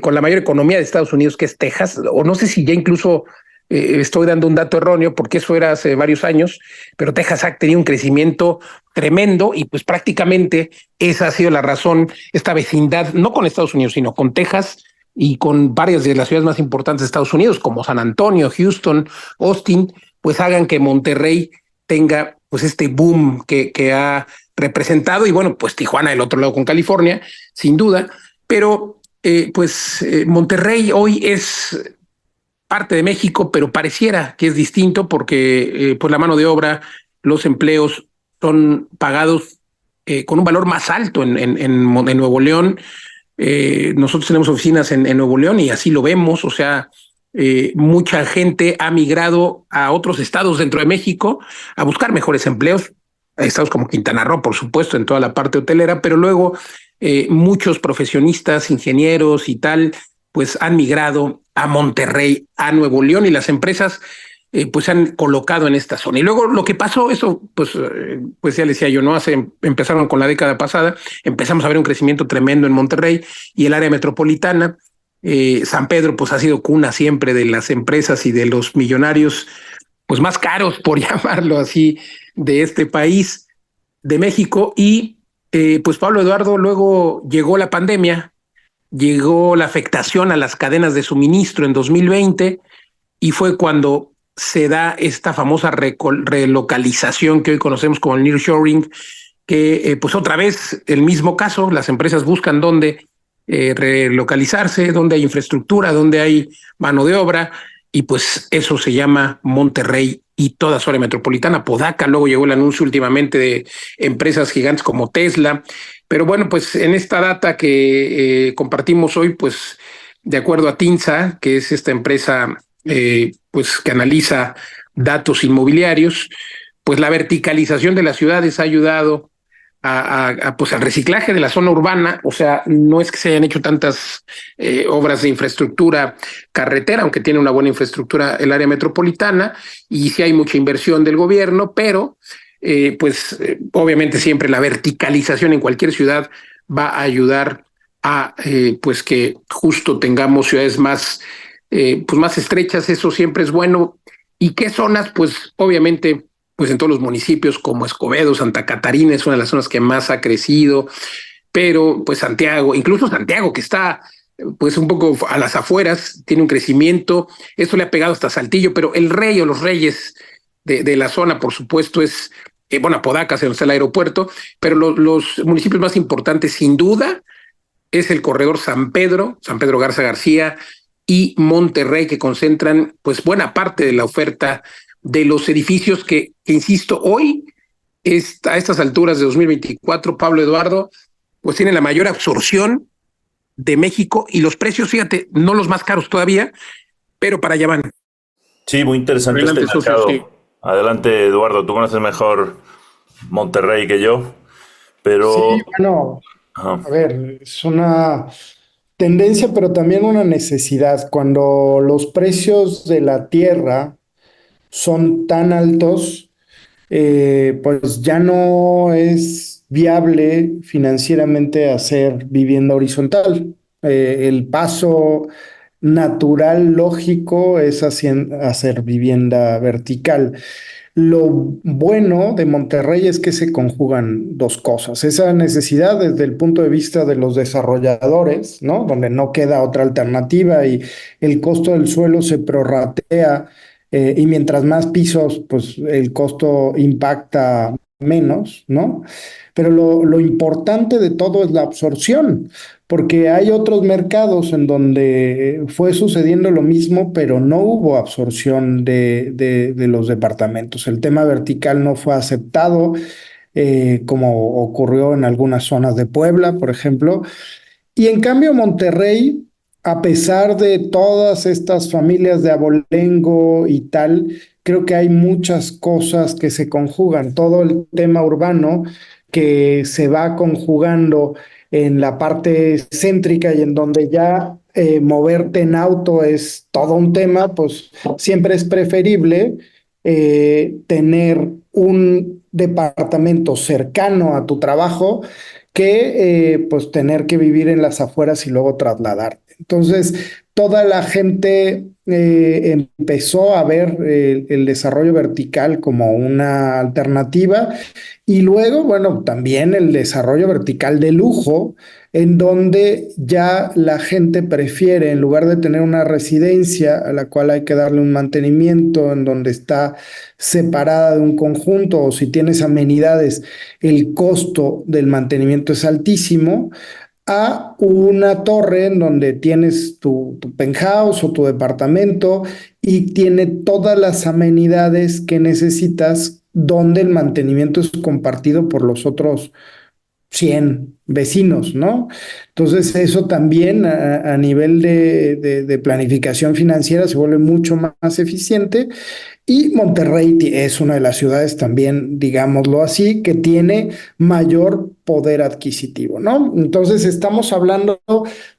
con la mayor economía de Estados Unidos, que es Texas. O no sé si ya incluso estoy dando un dato erróneo, porque eso era hace varios años, pero Texas ha tenido un crecimiento tremendo y pues prácticamente esa ha sido la razón, esta vecindad, no con Estados Unidos, sino con Texas y con varias de las ciudades más importantes de Estados Unidos, como San Antonio, Houston, Austin, pues hagan que Monterrey tenga pues este boom que ha representado. Y bueno, pues Tijuana del otro lado con California, sin duda, pero Monterrey hoy es parte de México, pero pareciera que es distinto porque pues la mano de obra, los empleos son pagados con un valor más alto en Nuevo León. Nosotros tenemos oficinas en Nuevo León y así lo vemos. O sea, mucha gente ha migrado a otros estados dentro de México a buscar mejores empleos. Estados como Quintana Roo, por supuesto, en toda la parte hotelera, pero luego muchos profesionistas, ingenieros y tal, pues han migrado a Monterrey, a Nuevo León, y las empresas pues se han colocado en esta zona. Y luego lo que pasó, eso pues ya le decía yo, ¿no? Empezaron con la década pasada, empezamos a ver un crecimiento tremendo en Monterrey y el área metropolitana. San Pedro pues ha sido cuna siempre de las empresas y de los millonarios pues más caros, por llamarlo así, de este país, de México. Y Pues Pablo Eduardo, luego llegó la pandemia, llegó la afectación a las cadenas de suministro en 2020 y fue cuando se da esta famosa relocalización que hoy conocemos como el nearshoring, que pues otra vez el mismo caso, las empresas buscan dónde relocalizarse, dónde hay infraestructura, dónde hay mano de obra, y pues eso se llama Monterrey y toda su área metropolitana, Podaca. Luego llegó el anuncio últimamente de empresas gigantes como Tesla. Pero bueno, pues en esta data que compartimos hoy, pues de acuerdo a TINSA, que es esta empresa pues que analiza datos inmobiliarios, pues la verticalización de las ciudades ha ayudado pues al reciclaje de la zona urbana. O sea, no es que se hayan hecho tantas obras de infraestructura carretera, aunque tiene una buena infraestructura el área metropolitana, y sí hay mucha inversión del gobierno, pero obviamente siempre la verticalización en cualquier ciudad va a ayudar a pues que justo tengamos ciudades más, pues más estrechas. Eso siempre es bueno. ¿Y qué zonas? Pues obviamente pues en todos los municipios como Escobedo, Santa Catarina es una de las zonas que más ha crecido, pero pues Santiago, incluso Santiago, que está pues un poco a las afueras, tiene un crecimiento. Esto le ha pegado hasta Saltillo, pero el rey o los reyes de la zona, por supuesto, es, bueno, Apodaca, donde está el aeropuerto, pero los municipios más importantes, sin duda, es el corredor San Pedro Garza García y Monterrey, que concentran pues buena parte de la oferta de los edificios que insisto, hoy, a estas alturas de 2024, Pablo Eduardo, pues tienen la mayor absorción de México, y los precios, fíjate, no los más caros todavía, pero para allá van. Sí, muy interesante Adelante, este mercado. socio, sí. Adelante, Eduardo, tú conoces mejor Monterrey que yo, pero... Sí, bueno, Ajá. a ver, es una tendencia, pero también una necesidad. Cuando los precios de la tierra son tan altos, pues ya no es viable financieramente hacer vivienda horizontal. El paso natural, lógico, es hacer vivienda vertical. Lo bueno de Monterrey es que se conjugan dos cosas. Esa necesidad desde el punto de vista de los desarrolladores, ¿no? Donde no queda otra alternativa y el costo del suelo se prorratea, y mientras más pisos, pues el costo impacta menos, ¿no? Pero lo importante de todo es la absorción, porque hay otros mercados en donde fue sucediendo lo mismo, pero no hubo absorción de los departamentos. El tema vertical no fue aceptado, como ocurrió en algunas zonas de Puebla, por ejemplo. Y en cambio, Monterrey, a pesar de todas estas familias de abolengo y tal, creo que hay muchas cosas que se conjugan. Todo el tema urbano que se va conjugando en la parte céntrica y en donde ya moverte en auto es todo un tema, pues siempre es preferible tener un departamento cercano a tu trabajo que pues tener que vivir en las afueras y luego trasladarte. Entonces, toda la gente empezó a ver el desarrollo vertical como una alternativa, y luego, bueno, también el desarrollo vertical de lujo, en donde ya la gente prefiere, en lugar de tener una residencia a la cual hay que darle un mantenimiento, en donde está separada de un conjunto, o si tienes amenidades, el costo del mantenimiento es altísimo, a una torre en donde tienes tu penthouse o tu departamento y tiene todas las amenidades que necesitas, donde el mantenimiento es compartido por los otros 100 vecinos, ¿no? Entonces eso también a nivel de planificación financiera se vuelve mucho más eficiente, y Monterrey es una de las ciudades también, digámoslo así, que tiene mayor poder adquisitivo, ¿no? Entonces estamos hablando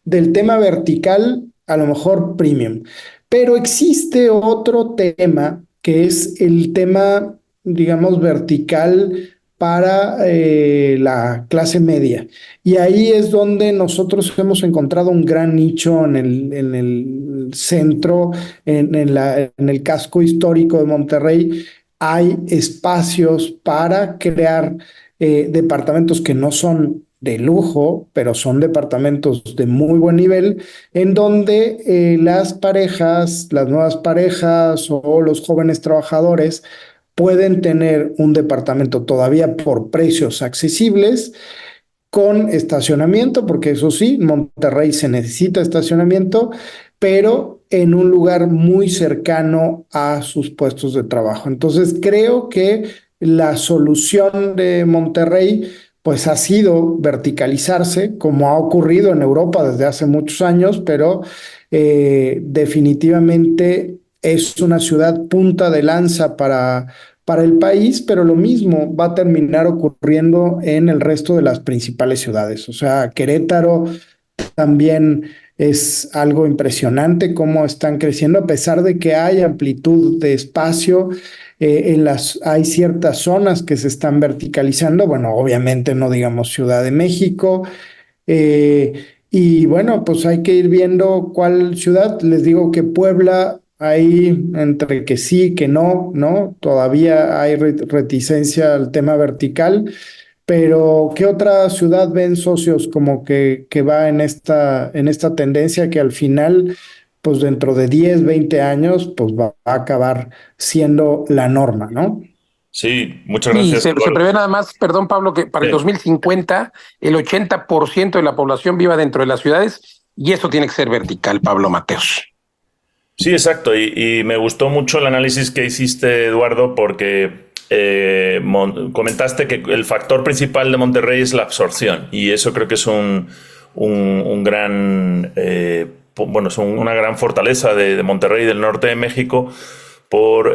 del tema vertical, a lo mejor premium, pero existe otro tema que es el tema, digamos, vertical para la clase media. Y ahí es donde nosotros hemos encontrado un gran nicho en el centro, en el casco histórico de Monterrey. Hay espacios para crear departamentos que no son de lujo, pero son departamentos de muy buen nivel, en donde las parejas, las nuevas parejas o los jóvenes trabajadores pueden tener un departamento todavía por precios accesibles, con estacionamiento, porque eso sí, en Monterrey se necesita estacionamiento, pero en un lugar muy cercano a sus puestos de trabajo. Entonces, creo que la solución de Monterrey, pues ha sido verticalizarse, como ha ocurrido en Europa desde hace muchos años, pero definitivamente es una ciudad punta de lanza para el país, pero lo mismo va a terminar ocurriendo en el resto de las principales ciudades. O sea, Querétaro también es algo impresionante cómo están creciendo, a pesar de que hay amplitud de espacio, hay ciertas zonas que se están verticalizando, bueno, obviamente no digamos Ciudad de México, y bueno, pues hay que ir viendo cuál ciudad. Les digo que Puebla, ahí entre que sí, que no, ¿no? Todavía hay reticencia al tema vertical, pero ¿qué otra ciudad ven socios como que va en esta tendencia que al final, pues dentro de 10 20 años, pues va a acabar siendo la norma, ¿no? Sí, muchas Y gracias, se Eduardo. prevé nada más, perdón Pablo, que para el Sí. 2050 el 80% de la población viva dentro de las ciudades y eso tiene que ser vertical, Pablo Mateos. Sí, exacto. Y me gustó mucho el análisis que hiciste, Eduardo, porque comentaste que el factor principal de Monterrey es la absorción. Y eso creo que es un gran, bueno, es una gran fortaleza de Monterrey y del norte de México.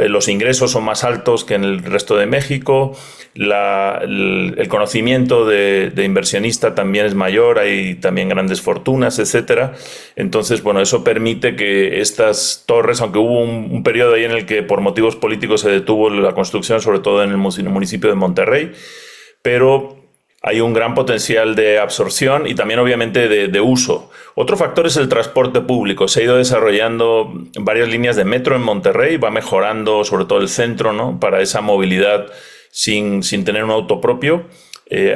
Los ingresos son más altos que en el resto de México, el conocimiento de inversionista también es mayor, hay también grandes fortunas, etcétera. Entonces, bueno, eso permite que estas torres, aunque hubo un periodo ahí en el que por motivos políticos se detuvo la construcción, sobre todo en el municipio de Monterrey, pero hay un gran potencial de absorción y también obviamente de uso. Otro factor es el transporte público. Se ha ido desarrollando varias líneas de metro en Monterrey, va mejorando sobre todo el centro, ¿no? Para esa movilidad sin tener un auto propio.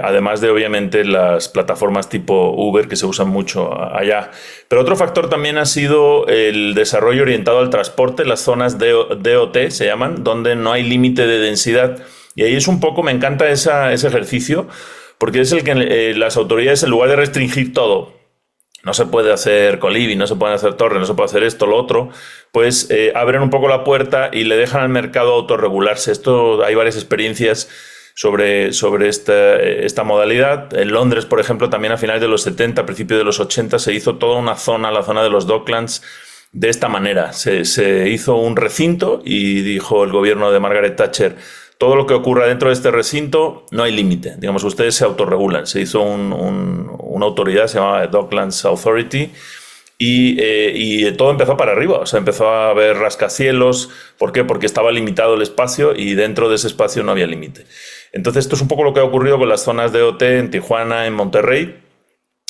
Además de obviamente las plataformas tipo Uber que se usan mucho allá. Pero otro factor también ha sido el desarrollo orientado al transporte, las zonas DOT se llaman, donde no hay límite de densidad. Y ahí es un poco, me encanta ese ejercicio, porque es el que las autoridades, en lugar de restringir todo, no se puede hacer coliving, no se pueden hacer torres, no se puede hacer esto, lo otro, pues abren un poco la puerta y le dejan al mercado autorregularse. Hay varias experiencias sobre esta modalidad. En Londres, por ejemplo, también a finales de los 70, a principios de los 80, se hizo toda una zona, la zona de los Docklands, de esta manera. Se hizo un recinto y dijo el gobierno de Margaret Thatcher: todo lo que ocurra dentro de este recinto no hay límite. Digamos, ustedes se autorregulan. Se hizo una autoridad, se llamaba Docklands Authority, y todo empezó para arriba. O sea, empezó a haber rascacielos. ¿Por qué? Porque estaba limitado el espacio y dentro de ese espacio no había límite. Entonces, esto es un poco lo que ha ocurrido con las zonas de OT en Tijuana, en Monterrey.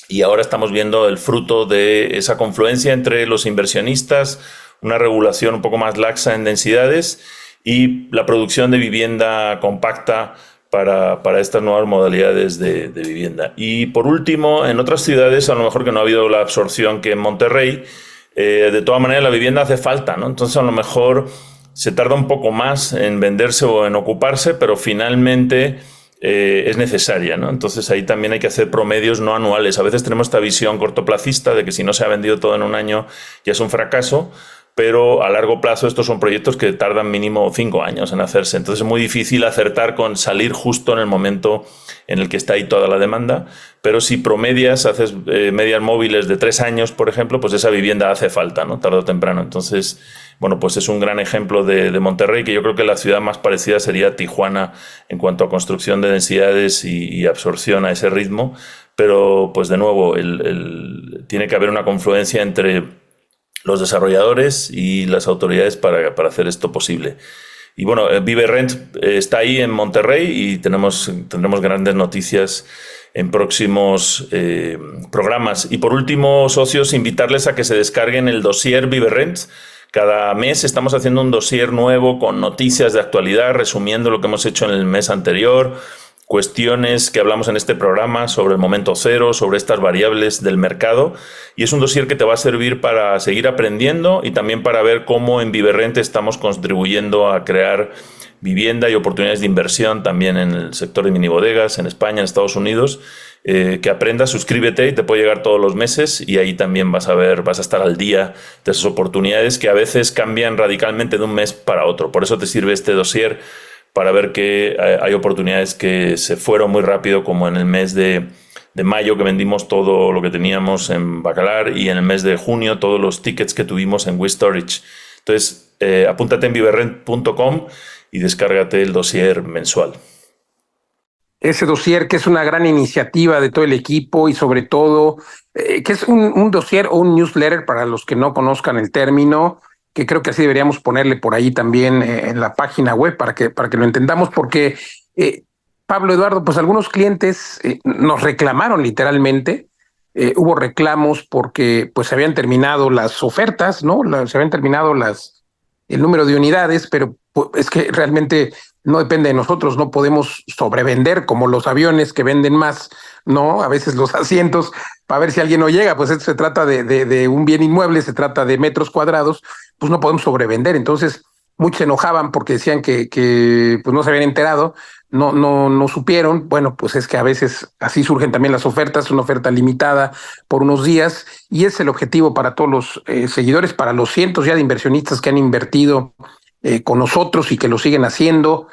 Y ahora estamos viendo el fruto de esa confluencia entre los inversionistas, una regulación un poco más laxa en densidades y la producción de vivienda compacta para estas nuevas modalidades de vivienda. Y por último, en otras ciudades, a lo mejor que no ha habido la absorción que en Monterrey, de todas maneras la vivienda hace falta, ¿no? Entonces a lo mejor se tarda un poco más en venderse o en ocuparse, pero finalmente es necesaria, ¿no? Entonces ahí también hay que hacer promedios no anuales. A veces tenemos esta visión cortoplacista de que si no se ha vendido todo en un año ya es un fracaso, pero a largo plazo estos son proyectos que tardan mínimo 5 años en hacerse. Entonces es muy difícil acertar con salir justo en el momento en el que está ahí toda la demanda, pero si promedias, haces medias móviles de 3 años, por ejemplo, pues esa vivienda hace falta, ¿no? Tarde o temprano. Entonces, bueno, pues es un gran ejemplo de Monterrey, que yo creo que la ciudad más parecida sería Tijuana en cuanto a construcción de densidades y absorción a ese ritmo, pero pues de nuevo tiene que haber una confluencia entre los desarrolladores y las autoridades para hacer esto posible. Y bueno, Vive Rent está ahí en Monterrey y tendremos grandes noticias en próximos programas. Y por último, socios, invitarles a que se descarguen el dossier Vive Rent. Cada mes estamos haciendo un dossier nuevo con noticias de actualidad, resumiendo lo que hemos hecho en el mes anterior. cuestiones que hablamos en este programa sobre el momento cero, sobre estas variables del mercado, y es un dossier que te va a servir para seguir aprendiendo y también para ver cómo en Viverrent estamos contribuyendo a crear vivienda y oportunidades de inversión también en el sector de minibodegas, en España, en Estados Unidos. Que aprendas, suscríbete y te puede llegar todos los meses, y ahí también vas a estar al día de esas oportunidades que a veces cambian radicalmente de un mes para otro. Por eso te sirve este dossier, para ver que hay oportunidades que se fueron muy rápido, como en el mes de mayo, que vendimos todo lo que teníamos en Bacalar, y en el mes de junio todos los tickets que tuvimos en WeStorage. Entonces, apúntate en viverrent.com y descárgate el dossier mensual. Ese dossier, que es una gran iniciativa de todo el equipo, y sobre todo que es un dossier o un newsletter para los que no conozcan el término, que creo que así deberíamos ponerle por ahí también en la página web para que lo entendamos, porque Pablo, Eduardo, pues algunos clientes nos reclamaron literalmente. Hubo reclamos porque pues se habían terminado las ofertas, ¿no? Se habían terminado el número de unidades, pero pues, es que realmente no depende de nosotros, no podemos sobrevender como los aviones que venden más, ¿no? A veces los asientos, para ver si alguien no llega. Pues esto se trata de un bien inmueble, se trata de metros cuadrados, pues no podemos sobrevender. Entonces muchos se enojaban porque decían que pues no se habían enterado, no supieron. Bueno, pues es que a veces así surgen también las ofertas, una oferta limitada por unos días, y es el objetivo para todos los seguidores, para los cientos ya de inversionistas que han invertido con nosotros y que lo siguen haciendo.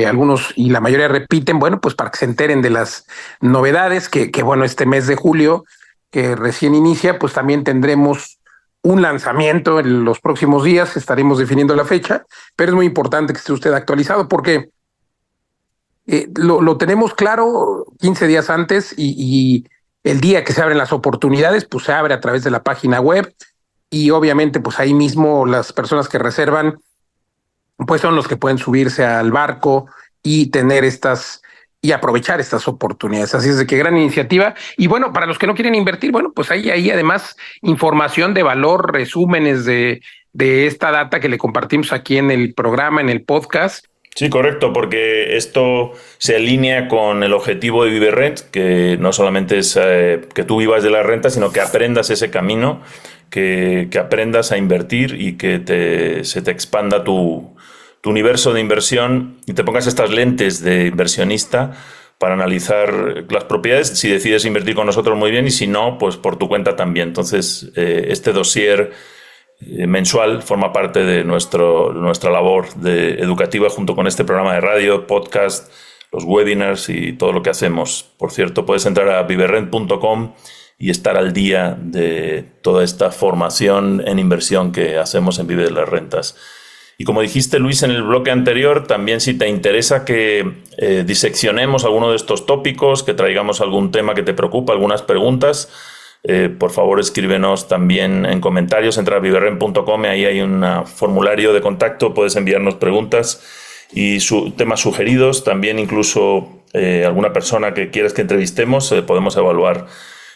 Algunos y la mayoría repiten, bueno, pues para que se enteren de las novedades, que bueno, este mes de julio, que recién inicia, pues también tendremos un lanzamiento en los próximos días. Estaremos definiendo la fecha, pero es muy importante que esté usted actualizado, porque lo tenemos claro 15 días antes, y el día que se abren las oportunidades, pues se abre a través de la página web, y obviamente pues ahí mismo las personas que reservan pues son los que pueden subirse al barco y tener y aprovechar estas oportunidades. Así es de que gran iniciativa. Y bueno, para los que no quieren invertir, bueno, pues ahí además información de valor, resúmenes de esta data que le compartimos aquí en el programa, en el podcast. Sí, correcto, porque esto se alinea con el objetivo de Viverrent, que no solamente es que tú vivas de la renta, sino que aprendas ese camino, que aprendas a invertir y que se te expanda tu universo de inversión y te pongas estas lentes de inversionista para analizar las propiedades. Si decides invertir con nosotros, muy bien, y si no, pues por tu cuenta también. Entonces, este dossier mensual forma parte de nuestra labor educativa, junto con este programa de radio, podcast, los webinars y todo lo que hacemos. Por cierto, puedes entrar a viverrent.com y estar al día de toda esta formación en inversión que hacemos en Vive de las Rentas. Y como dijiste, Luis, en el bloque anterior, también si te interesa que diseccionemos alguno de estos tópicos, que traigamos algún tema que te preocupa, algunas preguntas, por favor escríbenos también en comentarios. Entra a viverrent.com, ahí hay un formulario de contacto, puedes enviarnos preguntas y temas sugeridos. También incluso alguna persona que quieras que entrevistemos, podemos evaluar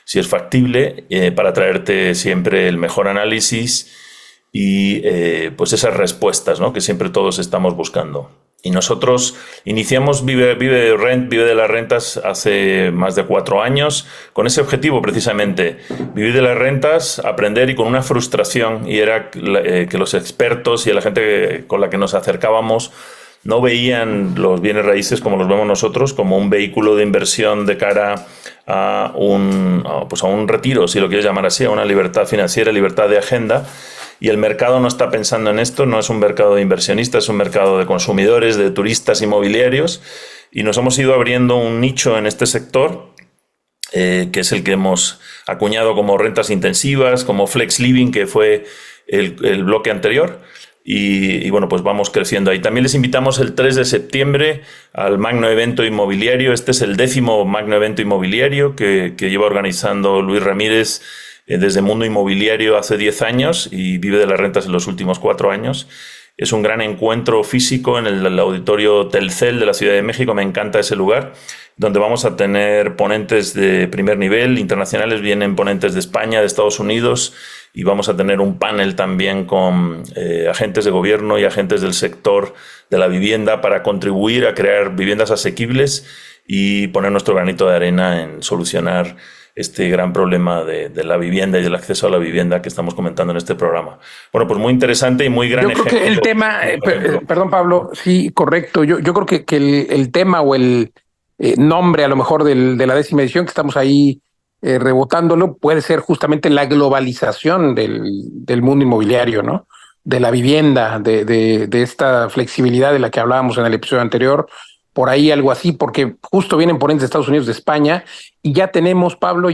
si es factible, para traerte siempre el mejor análisis y pues esas respuestas, ¿no?, que siempre todos estamos buscando. Y nosotros iniciamos Vive de las Rentas hace más de 4 años con ese objetivo, precisamente, vivir de las rentas, aprender, y con una frustración, y era que los expertos y la gente con la que nos acercábamos no veían los bienes raíces como los vemos nosotros, como un vehículo de inversión de cara a un retiro, si lo quieres llamar así, a una libertad financiera, libertad de agenda. Y el mercado no está pensando en esto, no es un mercado de inversionistas, es un mercado de consumidores, de turistas inmobiliarios, y nos hemos ido abriendo un nicho en este sector, que es el que hemos acuñado como rentas intensivas, como Flex Living, que fue el bloque anterior. Y bueno, pues vamos creciendo ahí. También les invitamos el 3 de septiembre al Magno Evento Inmobiliario. Este es el 10º Magno Evento Inmobiliario que lleva organizando Luis Ramírez desde Mundo Inmobiliario hace 10 años y Vive de las Rentas en los últimos 4 años. Es un gran encuentro físico en el auditorio Telcel de la Ciudad de México. Me encanta ese lugar, donde vamos a tener ponentes de primer nivel, internacionales. Vienen ponentes de España, de Estados Unidos, y vamos a tener un panel también con agentes de gobierno y agentes del sector de la vivienda para contribuir a crear viviendas asequibles y poner nuestro granito de arena en solucionar este gran problema de la vivienda y del acceso a la vivienda que estamos comentando en este programa. Bueno, pues muy interesante y muy gran ejemplo. Yo creo que el tema, perdón Pablo, sí, correcto. Yo creo que el tema o el nombre a lo mejor de la 10ª edición que estamos ahí rebotándolo puede ser justamente la globalización del mundo inmobiliario, ¿no? De la vivienda, de esta flexibilidad de la que hablábamos en el episodio anterior. Por ahí algo así, porque justo vienen ponentes de Estados Unidos, de España, y ya tenemos, Pablo,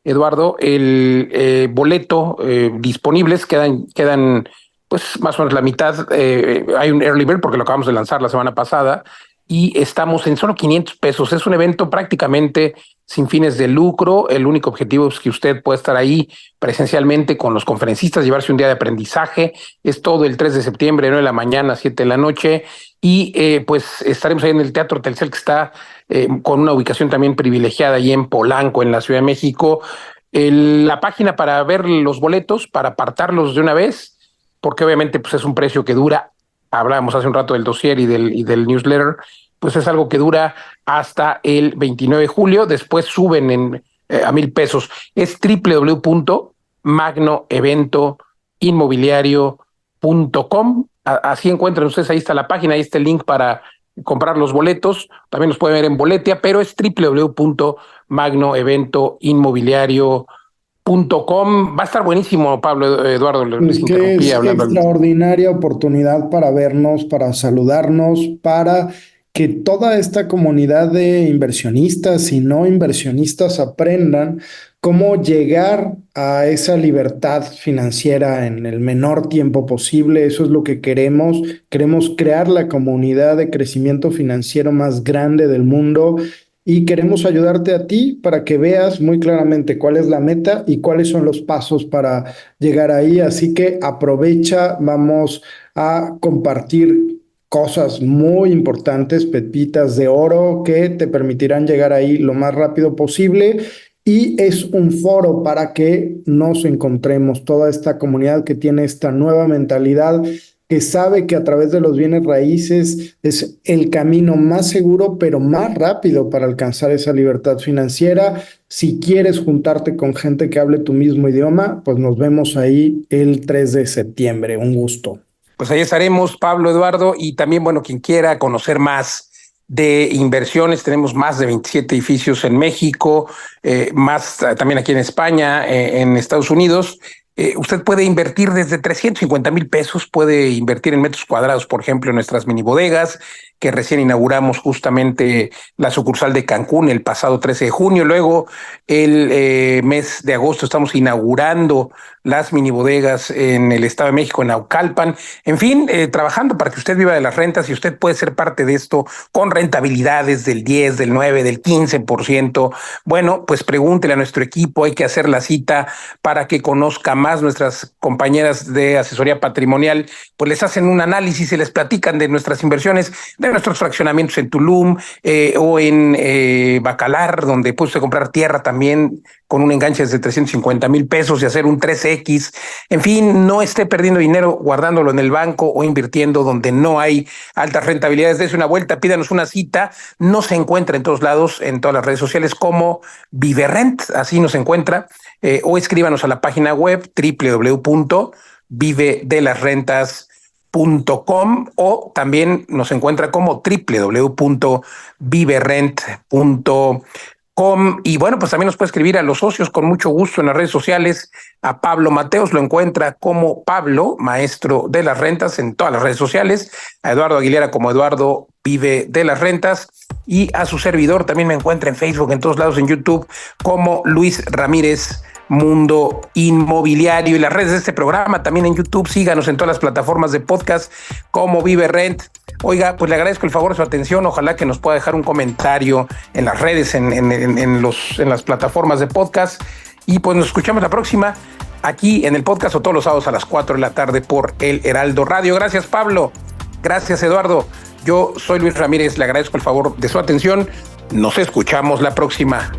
Eduardo, el boleto disponibles, quedan pues más o menos la mitad. Hay un early bird porque lo acabamos de lanzar la semana pasada, y estamos en solo 500 pesos. Es un evento prácticamente sin fines de lucro. El único objetivo es que usted pueda estar ahí presencialmente con los conferencistas, llevarse un día de aprendizaje. Es todo el 3 de septiembre, 9 de la mañana, 7 de la noche. Y pues estaremos ahí en el Teatro Telcel, que está con una ubicación también privilegiada ahí en Polanco, en la Ciudad de México. La página para ver los boletos, para apartarlos de una vez, porque obviamente pues es un precio que dura. Hablábamos hace un rato del dossier y del newsletter, pues es algo que dura hasta el 29 de julio, después suben a 1,000 pesos. Es www.magnoeventoinmobiliario.com. Así encuentran ustedes, ahí está la página, ahí está el link para comprar los boletos. También los pueden ver en Boletia, pero es www.magnoeventoinmobiliario.com. Va a estar buenísimo, Pablo. Eduardo, es que es extraordinaria oportunidad para vernos, para saludarnos, para que toda esta comunidad de inversionistas y no inversionistas aprendan cómo llegar a esa libertad financiera en el menor tiempo posible. Eso es lo que queremos. Queremos crear la comunidad de crecimiento financiero más grande del mundo. Y queremos ayudarte a ti para que veas muy claramente cuál es la meta y cuáles son los pasos para llegar ahí. Así que aprovecha, vamos a compartir cosas muy importantes, pepitas de oro que te permitirán llegar ahí lo más rápido posible. Y es un foro para que nos encontremos, toda esta comunidad que tiene esta nueva mentalidad, que sabe que a través de los bienes raíces es el camino más seguro, pero más rápido para alcanzar esa libertad financiera. Si quieres juntarte con gente que hable tu mismo idioma, pues nos vemos ahí el 3 de septiembre. Un gusto. Pues ahí estaremos, Pablo, Eduardo, y también, bueno, quien quiera conocer más de inversiones, tenemos más de 27 edificios en México, más también aquí en España, en Estados Unidos. Usted puede invertir desde 350,000 pesos, puede invertir en metros cuadrados, por ejemplo, en nuestras mini bodegas, que recién inauguramos justamente la sucursal de Cancún el pasado 13 de junio. Luego, el mes de agosto, estamos inaugurando las mini bodegas en el Estado de México, en Naucalpan. En fin, trabajando para que usted viva de las rentas, y usted puede ser parte de esto con rentabilidades del 10, del 9, del 15%. Bueno, pues pregúntele a nuestro equipo, hay que hacer la cita para que conozca más. Nuestras compañeras de asesoría patrimonial, pues les hacen un análisis y les platican de nuestras inversiones, de nuestros fraccionamientos en Tulum o en Bacalar, donde puede usted comprar tierra también con un enganche desde 350,000 pesos y hacer un 3X. En fin, no esté perdiendo dinero guardándolo en el banco o invirtiendo donde no hay altas rentabilidades. Dese una vuelta, pídanos una cita. No se encuentra en todos lados, en todas las redes sociales, como ViveRent, así nos encuentra, o escríbanos a la página web www.vivedelasrentas.com, o también nos encuentra como www.viverent.com. Y bueno, pues también nos puede escribir a los socios con mucho gusto en las redes sociales. A Pablo Mateos lo encuentra como Pablo, maestro de las rentas, en todas las redes sociales. A Eduardo Aguilera como Eduardo Vive de las Rentas. Y a su servidor también me encuentra en Facebook, en todos lados, en YouTube, como Luis Ramírez Mundo Inmobiliario. Y las redes de este programa también en YouTube. Síganos en todas las plataformas de podcast como Vive Rent. Oiga, pues le agradezco el favor de su atención. Ojalá que nos pueda dejar un comentario en las redes, en las plataformas de podcast. Y pues nos escuchamos la próxima. aquí en el podcast o todos los sábados a las 4 de la tarde por El Heraldo Radio. Gracias, Pablo. Gracias, Eduardo. Yo soy Luis Ramírez, le agradezco el favor de su atención. Nos escuchamos la próxima.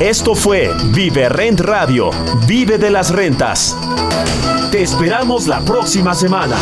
Esto fue Vive Rent Radio, vive de las rentas. Te esperamos la próxima semana.